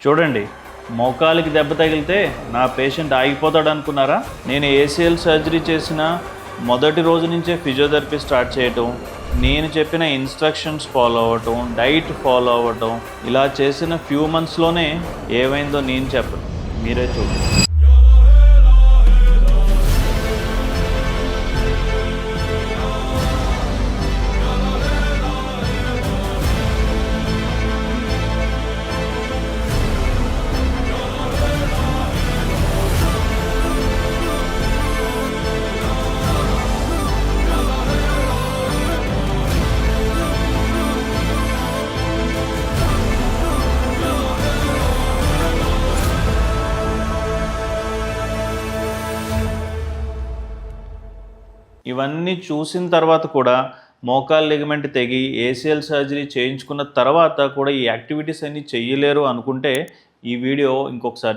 చూడండి, మోకాలికి దెబ్బ తగిలితే నా పేషెంట్ ఆగిపోతాడు అనుకున్నారా? నేను ఏసీఎల్ సర్జరీ చేసిన మొదటి రోజు నుంచే ఫిజియోథెరపీ స్టార్ట్ చేయటం, నేను చెప్పిన ఇన్స్ట్రక్షన్స్ ఫాలో అవ్వటం, డైట్ ఫాలో అవ్వటం, ఇలా చేసిన ఫ్యూ మంత్స్లోనే ఏమైందో నేను చెప్పను, మీరే చూడండి. ఇవన్నీ చూసిన తర్వాత కూడా మోకాలు లిగమెంట్ తెగి ఏసీఎల్ సర్జరీ చేయించుకున్న తర్వాత కూడా ఈ యాక్టివిటీస్ అన్నీ చెయ్యలేరు అనుకుంటే ఈ వీడియో ఇంకొకసారి